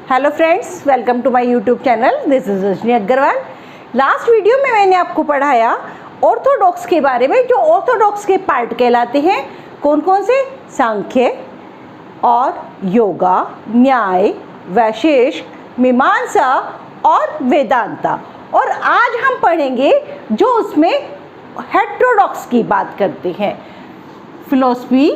Hello friends, welcome to my YouTube channel. This is Rajni Agarwal. Last video में मैंने आपको पढ़ाया ऑर्थोडॉक्स के बारे में, जो ऑर्थोडॉक्स के पार्ट कहलाते हैं। कौन कौन से? सांख्य और योगा, न्याय, वैशेषिक, मीमांसा और वेदांता। और आज हम पढ़ेंगे जो उसमें हेटेरोडॉक्स की बात करते हैं, फिलॉसफी,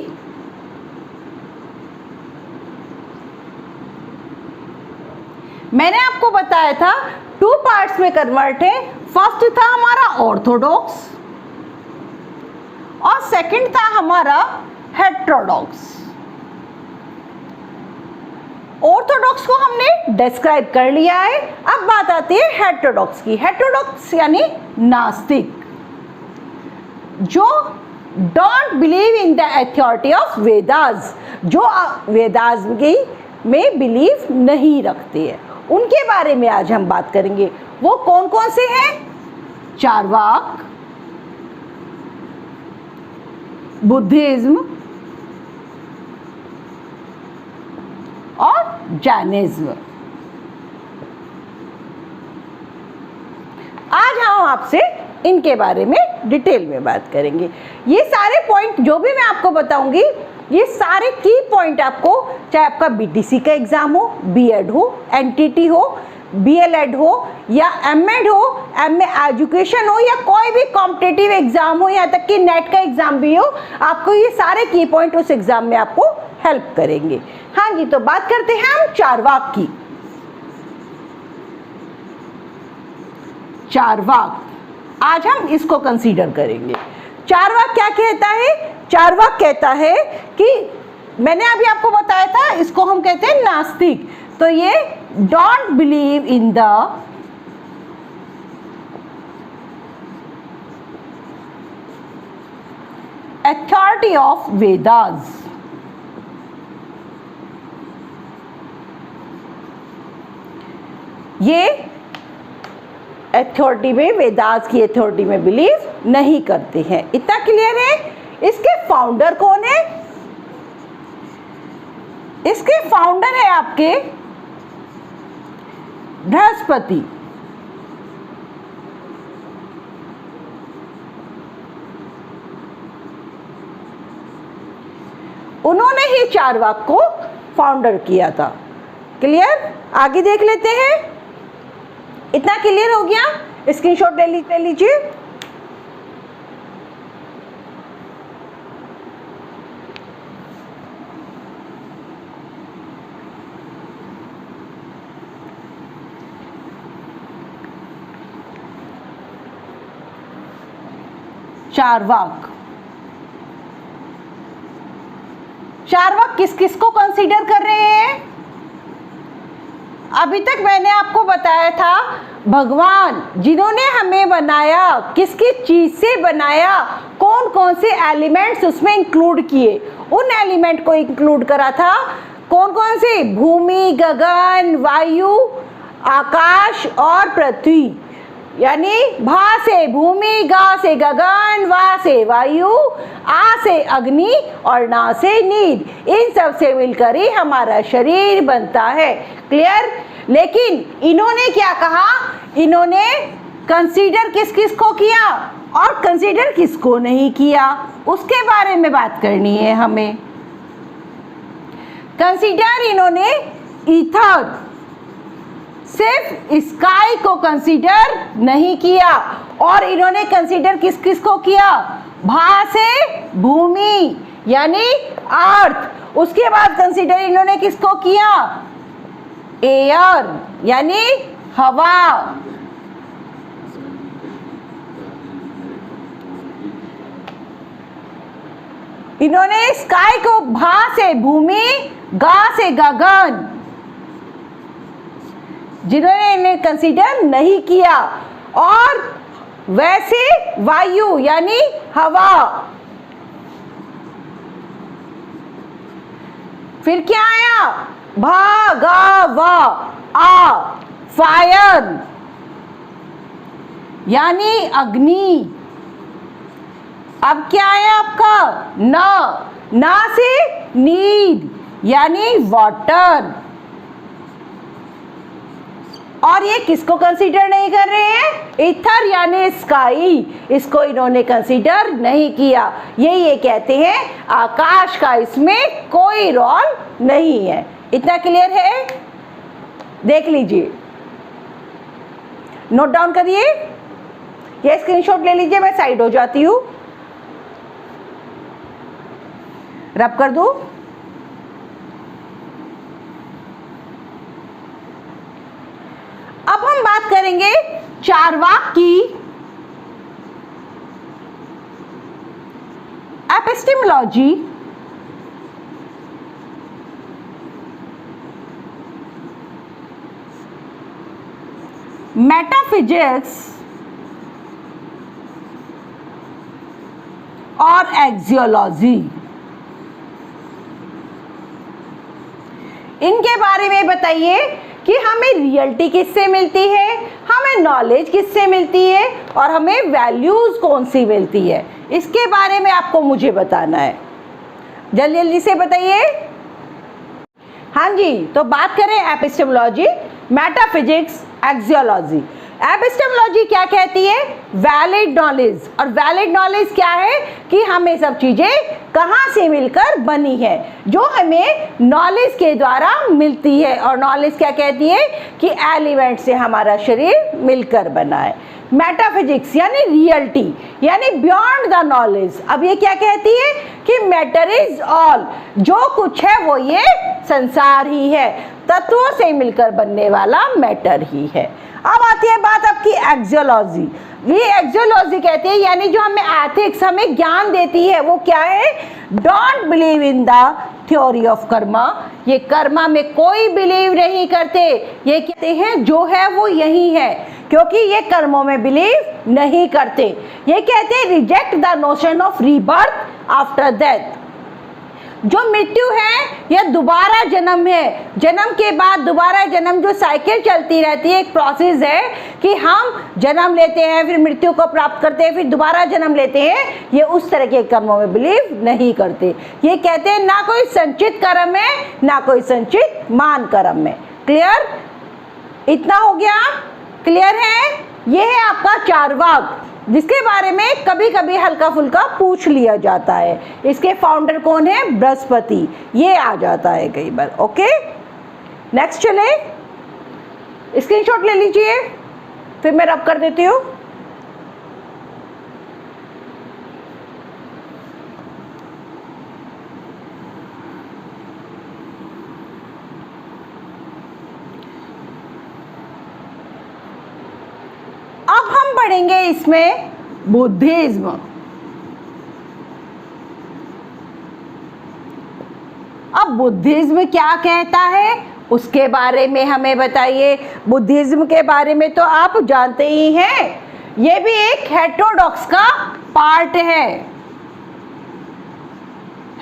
मैंने आपको बताया था 2 पार्ट्स में कन्वर्ट है। फर्स्ट था हमारा ऑर्थोडॉक्स और सेकंड था हमारा हेटेरोडॉक्स। ऑर्थोडॉक्स को हमने डिस्क्राइब कर लिया है। अब बात आती है हेटेरोडॉक्स की। हेटेरोडॉक्स यानी नास्तिक, जो don't believe in the authority of Vedas, जो वेदास में बिलीव नहीं रखते हैं, उनके बारे में आज हम बात करेंगे। वो कौन कौन से हैं? चार्वाक, बुद्धिज्म और जैनिज्म। आज हम आपसे इनके बारे में डिटेल में बात करेंगे। ये सारे पॉइंट जो भी मैं आपको बताऊंगी, ये सारे की पॉइंट आपको, चाहे आपका बीटीसी का एग्जाम हो, बीएड हो, एनटीटी हो, बीएलएड हो या एमएड हो, एमए एजुकेशन हो या कोई भी कॉम्पिटिटिव एग्जाम हो, यहाँ तक कि नेट का एग्जाम भी हो, आपको ये सारे की पॉइंट उस एग्जाम में आपको हेल्प करेंगे। हाँ जी, तो बात करते हैं हम चार्वाक की। चार्वाक, आज हम इसको कंसीडर करेंगे। चार्वाक क्या कहता है? चार्वाक कहता है कि मैंने अभी आपको बताया था, इसको हम कहते हैं नास्तिक। तो ये don't believe in the authority of Vedas. ये अथॉरिटी में, वेदास की अथॉरिटी में बिलीव नहीं करते हैं। इतना क्लियर है? इसके फाउंडर कौन है? इसके फाउंडर है आपके बृहस्पति। उन्होंने ही चार्वाक को फाउंडर किया था। क्लियर? आगे देख लेते हैं। इतना क्लियर हो गया? स्क्रीनशॉट ले लीजिए। चार्वाक, चार्वाक किस किस को कंसीडर कर रहे हैं? अभी तक मैंने आपको बताया था भगवान जिन्होंने हमें बनाया, किस किस चीज से बनाया, कौन कौन से एलिमेंट्स उसमें इंक्लूड किए, उन एलिमेंट को इंक्लूड करा था। कौन कौन से? भूमि, गगन, वायु, आकाश और पृथ्वी। यानी भा से भूमि, गा से गगन, वा से वायु, आ से अग्नि और ना से नीर। इन सब से मिलकर ही हमारा शरीर बनता है। क्लियर? लेकिन इन्होंने क्या कहा? इन्होंने कंसीडर किस किस को किया और कंसीडर किसको नहीं किया, उसके बारे में बात करनी है हमें। कंसीडर इन्होंने ईथर, सिर्फ स्काई को कंसीडर नहीं किया। और इन्होंने कंसीडर किस किस को किया? भा से भूमि यानी अर्थ। उसके बाद कंसीडर इन्होंने किसको किया? एयर यानी हवा। इन्होंने स्काई को भा से भूमि, गा से गगन, जिन्होंने इन्हें कंसीडर नहीं किया। और वैसे वायु यानी हवा। फिर क्या आया? भा, गा, वा, आ, फायर यानी अग्नि। अब क्या आया आपका? ना से नीड यानी वाटर। और ये किसको कंसीडर नहीं कर रहे हैं? ईथर यानी स्काई, इसको इन्होंने कंसीडर नहीं किया। ये कहते हैं आकाश का इसमें कोई रोल नहीं है। इतना क्लियर है? देख लीजिए, नोट डाउन करिए, ये स्क्रीनशॉट ले लीजिए, मैं साइड हो जाती हूं, रब कर दूं। अब हम बात करेंगे चार्वाक की एपिस्टेमोलॉजी। मेटाफिजिक्स और एक्सियोलॉजी, इनके बारे में बताइए कि हमें रियलिटी किससे मिलती है, हमें नॉलेज किससे मिलती है और हमें वैल्यूज कौन सी मिलती है। इसके बारे में आपको मुझे बताना है, जल्दी जल्दी से बताइए। हाँ जी, तो बात करें एपिस्टेमोलॉजी, मेटाफिजिक्स, एक्सियोलॉजी। एपिस्टेमोलॉजी क्या कहती है? Valid knowledge. और वैलिड नॉलेज क्या है? कि हमें सब चीजें कहाँ से मिलकर बनी है, जो हमें नॉलेज के द्वारा मिलती है। और नॉलेज क्या कहती है? कि एलिमेंट से हमारा शरीर मिलकर बना है। मेटाफिजिक्स यानी रियलिटी, यानी बियॉन्ड द नॉलेज। अब ये क्या कहती है? कि मैटर इज ऑल, जो कुछ है वो ये संसार ही है, तत्वों से मिलकर बनने वाला मैटर ही है। अब आती है बात आपकी एक्सियोलॉजी। ये एक्सियोलॉजी कहती है, यानी जो हमें एथिक्स, हमें ज्ञान देती है, वो क्या है? Don't believe in the theory of Karma. ये कर्मा में कोई बिलीव नहीं करते, ये कहते हैं जो है वो यही है, क्योंकि ये कर्मों में बिलीव नहीं करते। ये कहते हैं reject the notion of rebirth after death. जो मृत्यु है यह दोबारा जन्म है, जन्म के बाद दोबारा जन्म, जो साइकिल चलती रहती है, एक प्रोसेस है कि हम जन्म लेते हैं, फिर मृत्यु को प्राप्त करते हैं, फिर दोबारा जन्म लेते हैं। ये उस तरह के कर्मों में बिलीव नहीं करते। ये कहते हैं ना कोई संचित कर्म है, ना कोई संचित मान कर्म है। क्लियर? इतना हो गया? क्लियर है? ये है आपका चार्वाक, जिसके बारे में कभी कभी हल्का फुल्का पूछ लिया जाता है। इसके फाउंडर कौन है? बृहस्पति। ये आ जाता है कई बार। ओके, नेक्स्ट चले, स्क्रीनशॉट ले लीजिए, फिर मैं रब कर देती हूँ। अब हम पढ़ेंगे इसमें बुद्धिज्म। अब बुद्धिज्म क्या कहता है उसके बारे में हमें बताइए। बुद्धिज्म के बारे में तो आप जानते ही हैं, ये भी एक हेटेरोडॉक्स का पार्ट है।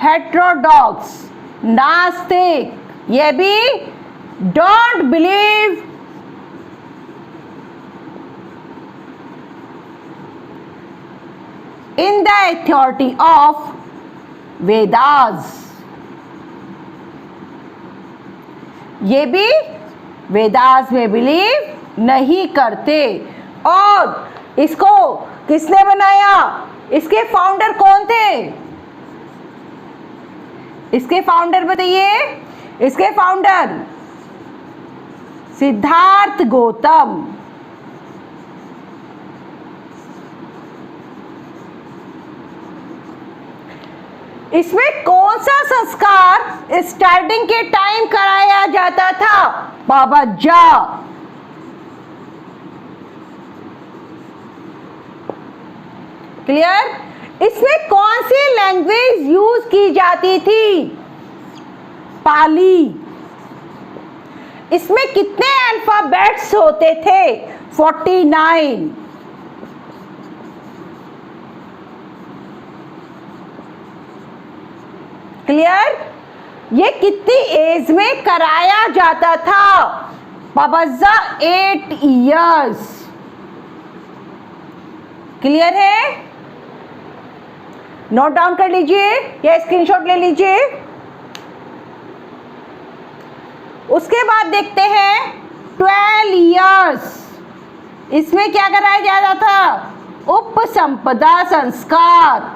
हेटेरोडॉक्स, नास्तिक, ये भी don't believe in the authority of Vedas। ये भी वेदास में बिलीव नहीं करते। और इसको किसने बनाया? इसके फाउंडर कौन थे? इसके फाउंडर बताइए। इसके फाउंडर सिद्धार्थ गौतम। इसमें कौन सा संस्कार स्टार्टिंग के टाइम कराया जाता था? पाबज्जा। क्लियर? इसमें कौन सी लैंग्वेज यूज की जाती थी? पाली। इसमें कितने अल्फाबेट्स होते थे? 49। क्लियर? ये कितनी एज में कराया जाता था? पाबज्जा 8 इयर्स। क्लियर है? नोट डाउन कर लीजिए या स्क्रीनशॉट ले लीजिए। उसके बाद देखते हैं 12 ईयर्स इसमें क्या कराया जा रहा था? उपसंपदा संस्कार।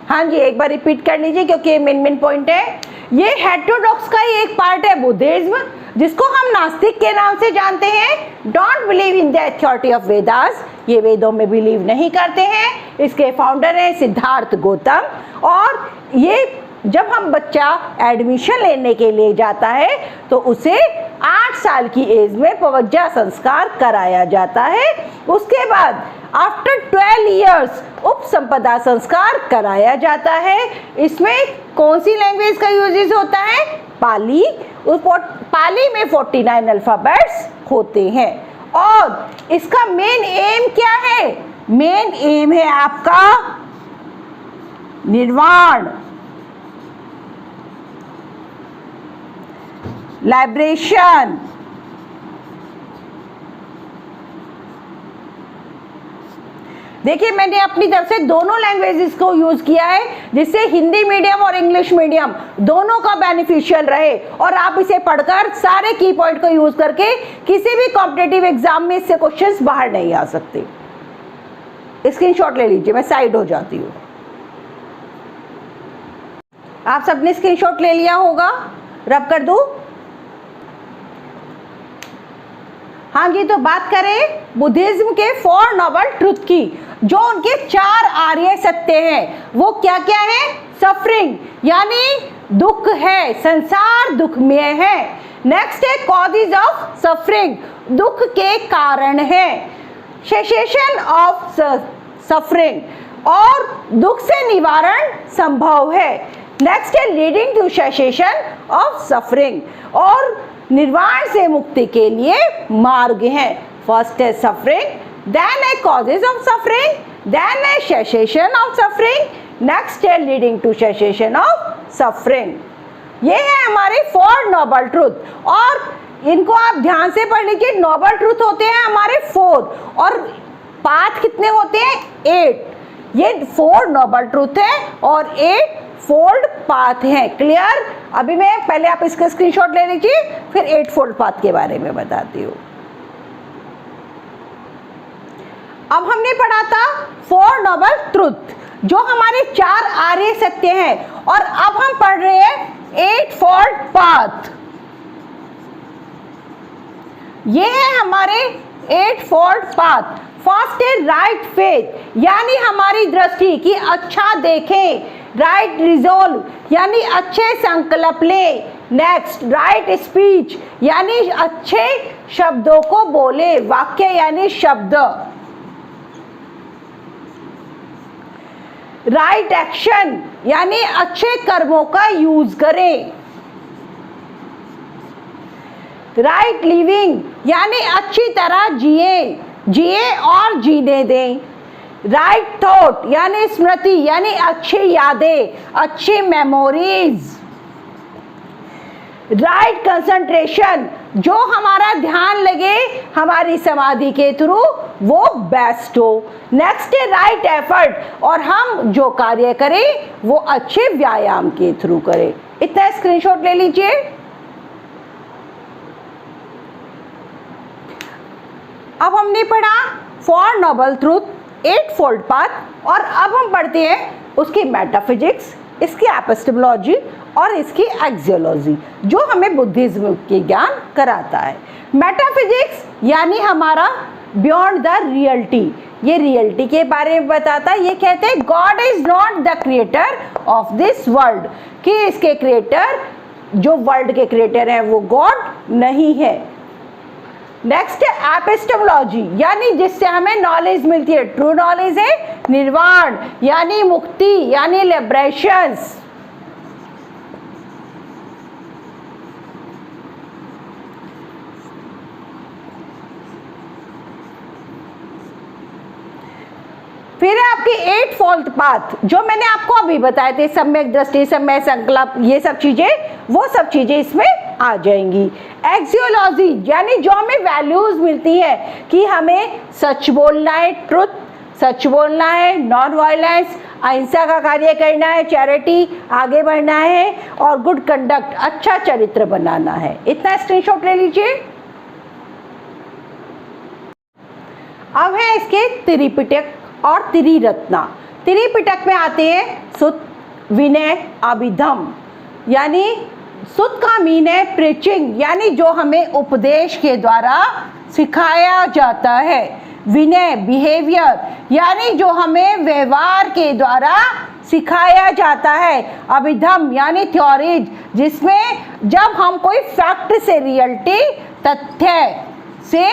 हाँ जी, एक बार रिपीट कर लीजिए क्योंकि मेन पॉइंट है। ये हेटेरोडॉक्स का ही एक पार्ट है बुद्धिज्म, जिसको हम नास्तिक के नाम से जानते हैं। Don't believe in the authority of Vedas, ये वेदों में बिलीव नहीं करते हैं। इसके फाउंडर हैं सिद्धार्थ गौतम। और ये जब हम बच्चा एडमिशन लेने के लिए जाता है तो उसे 8 साल की एज में पवज्जा संस्कार कराया जाता है। उसके बाद आफ्टर 12 इयर्स उपसंपदा संस्कार कराया जाता है। इसमें कौन सी लैंग्वेज का यूजेस होता है? पाली। उस पाली में 49 अल्फाबेट्स होते हैं। और इसका मेन एम क्या है? मेन एम है आपका निर्वाण, लाइब्रेशन। देखिए, मैंने अपनी तरफ से दोनों लैंग्वेजेस को यूज किया है, जिससे हिंदी मीडियम और इंग्लिश मीडियम दोनों का बेनिफिशियल रहे। और आप इसे पढ़कर सारे की पॉइंट को यूज करके किसी भी कॉम्पिटिटिव एग्जाम में इससे क्वेश्चंस बाहर नहीं आ सकते। स्क्रीनशॉट ले लीजिए, मैं साइड हो जाती हूँ। आप सबने स्क्रीनशॉट ले लिया होगा, रब कर दूं? हाँ जी, तो बात करें बुद्धिज्म के 4 नोबल ट्रुथ की, जो उनके 4 आर्य सत्य हैं। वो क्या क्या है? सफरिंग यानी दुख है, संसार दुखमय है। नेक्स्ट है कॉजेज ऑफ सफरिंग, दुख के कारण है। सेसेशन ऑफ सफरिंग, और दुख से निवारण संभव है। नेक्स्ट है leading to cessation of suffering, और निर्वाण से मुक्ति के लिए मार्ग है। फर्स्ट है सफरिंग, देन है कॉजेज ऑफ सफरिंग, देन है सेसेशन ऑफ सफरिंग, नेक्स्ट है leading to cessation of suffering. ये है हमारे 4 नोबल ट्रुथ। और इनको आप ध्यान से पढ़ लीजिए। नोबल ट्रुथ होते हैं हमारे 4, और पाथ कितने होते हैं? 8। ये 4 नोबल ट्रुथ है और 8 फोल्ड पाथ है। क्लियर? अभी मैं पहले आप इसका स्क्रीनशॉट ले लीजिए, फिर 8 फोल्ड पाथ के बारे में बताती हूँ। अब हमने पढ़ा था 4 नोबल ट्रुथ, जो हमारे 4 आर्य सत्य हैं। और अब हम पढ़ रहे हैं 8 फोल्ड पाथ। ये है हमारे 8 फोल्ड पाथ। फर्स्ट है राइट फेथ, यानी हमारी दृष्टि की अच्छा देखें। राइट रिजोल्व, यानी अच्छे संकल्प लें। नेक्स्ट राइट स्पीच, यानी अच्छे शब्दों को बोले। वाक्य यानी शब्द। राइट एक्शन, यानी अच्छे कर्मों का यूज करें। राइट लिविंग, यानी अच्छी तरह जिए और जीने दें। राइट थॉट, यानी स्मृति, यानी अच्छी यादें, अच्छी मेमोरीज। राइट कंसंट्रेशन, जो हमारा ध्यान लगे हमारी समाधि के थ्रू, वो बेस्ट हो। नेक्स्ट है राइट एफर्ट, और हम जो कार्य करें वो अच्छे व्यायाम के थ्रू करें। इतना स्क्रीनशॉट ले लीजिए। अब हमने पढ़ा 4 नोबल ट्रुथ, 8 फोल्ड पाथ, और अब हम पढ़ते हैं उसकी मेटाफिजिक्स, इसकी एपिस्टेमोलॉजी और इसकी एक्सियोलॉजी, जो हमें बुद्धिज्म के ज्ञान कराता है। मेटाफिजिक्स यानी हमारा बियॉन्ड द रियलिटी, ये रियलिटी के बारे में बताता है। ये कहते हैं God is not the creator of this world, कि इसके क्रिएटर, जो वर्ल्ड के क्रिएटर हैं, वो गॉड नहीं है। नेक्स्ट है एपिस्टेमोलॉजी, यानी जिससे हमें नॉलेज मिलती है। ट्रू नॉलेज है निर्वाण, यानी मुक्ति, यानी लिबरेशंस। फिर है आपकी 8 फोल्ड पाथ, जो मैंने आपको अभी बताए थे। सम्यक दृष्टि, सम्यक संकल्प, ये सब चीजें, वो सब चीजें इसमें आ जाएंगी। एक्सियोलॉजी, यानी जो हमें वैल्यूज मिलती है कि हमें सच बोलना है, ट्रुथ, सच बोलना है, नॉन वायलेंस, अहिंसा का कार्य करना है, चैरिटी, आगे बढ़ना है और गुड कंडक्ट, अच्छा चरित्र बनाना है। इतना स्क्रीनशॉट ले लीजिए। अब है इसके त्रिपिटक और त्रिरत्ना। त्रिपिटक में आते हैं सुत, विनय, अभिधम। यानी सुत का मीन है प्रीचिंग, यानी जो हमें उपदेश के द्वारा सिखाया जाता है। विनय बिहेवियर, यानी जो हमें व्यवहार के द्वारा सिखाया जाता है। अभिधम यानी थ्योरीज, जिसमें जब हम कोई फैक्ट से, रियलिटी, तथ्य से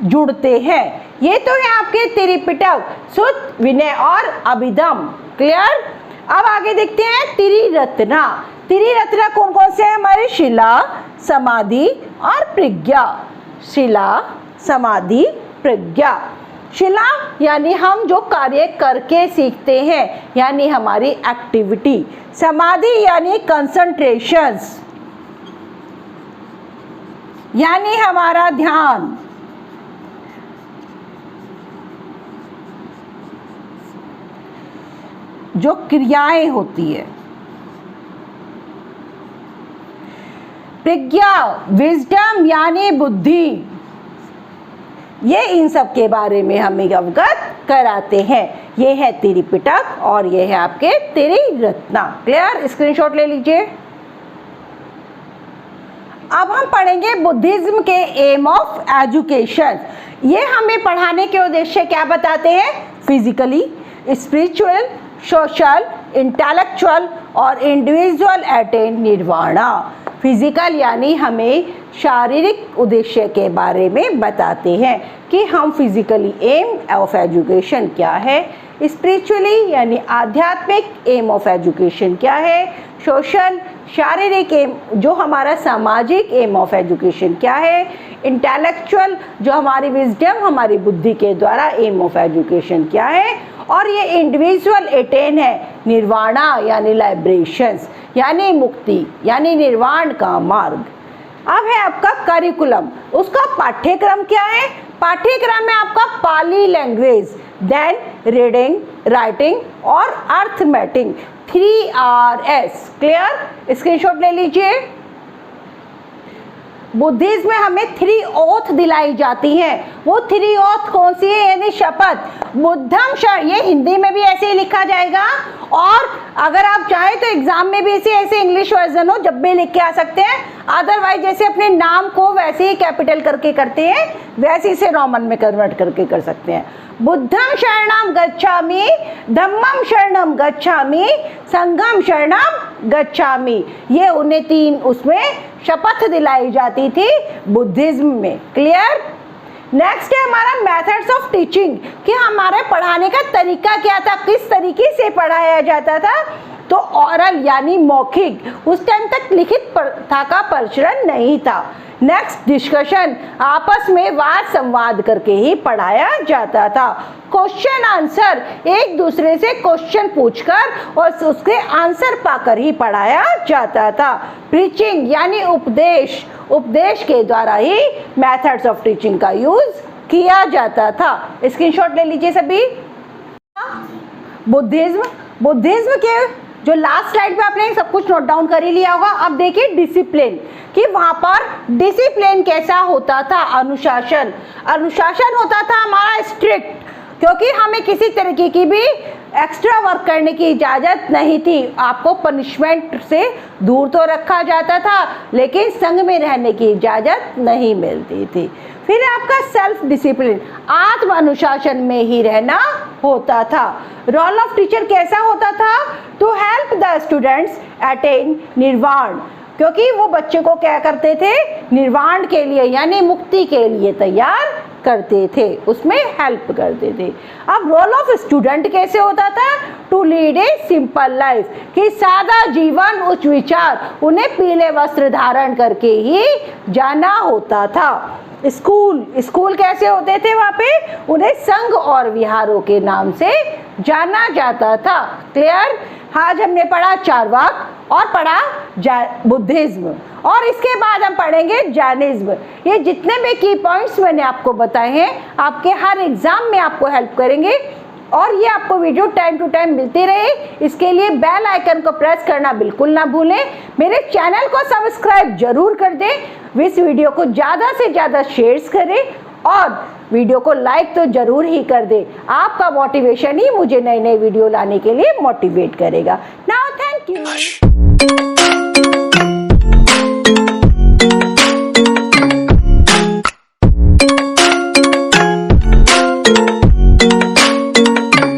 जुड़ते हैं। ये तो है आपके त्रिपिटक, सुत, विनय और अभिधम। क्लियर? अब आगे देखते हैं त्रिरत्ना। त्रिरत्ना कौन कौन से हैं हमारे? शिला, समाधि और प्रज्ञा। शिला, समाधि, प्रज्ञा। शिला यानी हम जो कार्य करके सीखते हैं, यानी हमारी एक्टिविटी। समाधि यानी कंसंट्रेशंस, यानी हमारा ध्यान। जो क्रियाएं होती है। प्रज्ञा विजडम यानी बुद्धि। ये इन सब के बारे में हमें अवगत कराते हैं। ये है त्रिपिटक और ये है आपके त्रिरत्ना। क्लियर? स्क्रीनशॉट ले लीजिए। अब हम पढ़ेंगे बुद्धिज्म के एम ऑफ एजुकेशन। ये हमें पढ़ाने के उद्देश्य क्या बताते हैं? फिजिकली, स्पिरिचुअल, सोशल, इंटेलेक्चुअल और इंडिविजुअल अटेन निर्वाणा। फिजिकल यानी हमें शारीरिक उद्देश्य के बारे में बताते हैं कि हम फिजिकली एम ऑफ एजुकेशन क्या है, स्पिरिचुअली यानी आध्यात्मिक एम ऑफ एजुकेशन क्या है, सोशल शारीरिक एम जो हमारा सामाजिक एम ऑफ एजुकेशन क्या है, इंटेलेक्चुअल जो हमारी विजडम हमारी बुद्धि के द्वारा एम ऑफ एजुकेशन क्या है, और ये इंडिविजुअल अटेन है निर्वाणा यानी लाइब्रेशंस यानी मुक्ति यानी निर्वाण का मार्ग। अब है आपका करिकुलम। उसका पाठ्यक्रम क्या है? पाठ्यक्रम में आपका पाली लैंग्वेज, देन रीडिंग, राइटिंग और अर्थमेटिक, 3Rs। क्लियर? स्क्रीनशॉट ले लीजिए। बुद्धिज्म में हमें 3 ओथ दिलाई जाती हैं। वो 3 ओथ कौन सी है? यानी शपथ। बुद्धम ये हिंदी में भी ऐसे ही लिखा जाएगा और अगर आप चाहें तो एग्जाम में भी ऐसे इंग्लिश वर्जन हो जब भी लिख के आ सकते हैं। अदरवाइज जैसे अपने नाम को वैसे ही कैपिटल करके करते हैं वैसे इसे रोमन में कन्वर्ट करके कर सकते हैं। बुद्धम शरणम गच्छामि, धम्मम शरणम गच्छामि, संघम शरणम गच्छामि। ये उन्हें 3 उसमें शपथ दिलाई जाती थी बुद्धिज्म में। क्लियर? नेक्स्ट है हमारा मेथड्स ऑफ टीचिंग कि हमारे पढ़ाने का तरीका क्या था, किस तरीके से पढ़ाया जाता था। तो ऑरल यानी मौखिक, उस टाइम तक लिखित प्रथा का प्रचलन नहीं था। नेक्स्ट डिस्कशन, आपस में वाद संवाद करके ही पढ़ाया जाता था। क्वेश्चन आंसर, एक दूसरे से क्वेश्चन पूछकर और उसके आंसर पाकर ही पढ़ाया जाता था। प्रीचिंग यानी उपदेश, उपदेश के द्वारा ही मेथड्स ऑफ टीचिंग का यूज किया जाता था। स्क्रीनशॉट ले लीजिए सभी। बुद्धिज्म के जो लास्ट स्लाइड पे आपने सब कुछ नोट डाउन कर ही लिया होगा। अब देखिए डिसिप्लिन कि वहां पर डिसिप्लिन कैसा होता था। अनुशासन, अनुशासन होता था हमारा स्ट्रिक्ट, क्योंकि हमें किसी तरीके की भी एक्स्ट्रा वर्क करने की इजाज़त नहीं थी। आपको पनिशमेंट से दूर तो रखा जाता था लेकिन संग में रहने की इजाज़त नहीं मिलती थी। फिर आपका सेल्फ डिसिप्लिन, आत्म अनुशासन में ही रहना होता था। रोल ऑफ टीचर कैसा होता था? To help the students attain nirvana, क्योंकि वो बच्चे को क्या करते थे? निर्वाण के लिए यानी मुक्ति के लिए तैयार करते थे, उसमें हेल्प करते थे। अब रोल ऑफ स्टूडेंट कैसे होता था? To lead a simple life, कि सादा जीवन उच्च विचार, उन्हें पीले वस्त्र धारण करके ही जाना होता था। स्कूल कैसे होते थे? वहाँ पे उन्हें संघ और विहारों के नाम से जाना जाता था। क्लियर? आज हमने पढ़ा चारवाक और पढ़ा बुद्धिज्म और इसके बाद हम पढ़ेंगे जैनिज्म। ये जितने भी की पॉइंट्स मैंने आपको बताए हैं आपके हर एग्जाम में आपको हेल्प करेंगे। और ये आपको वीडियो टाइम टू टाइम मिलते रहे, इसके लिए बेल आइकन को प्रेस करना बिल्कुल ना भूलें। मेरे चैनल को सब्सक्राइब जरूर कर दें, इस वीडियो को ज़्यादा से ज़्यादा शेयर्स करें और वीडियो को लाइक तो जरूर ही कर दें। आपका मोटिवेशन ही मुझे नए नए वीडियो लाने के लिए मोटिवेट करेगा। Now thank you.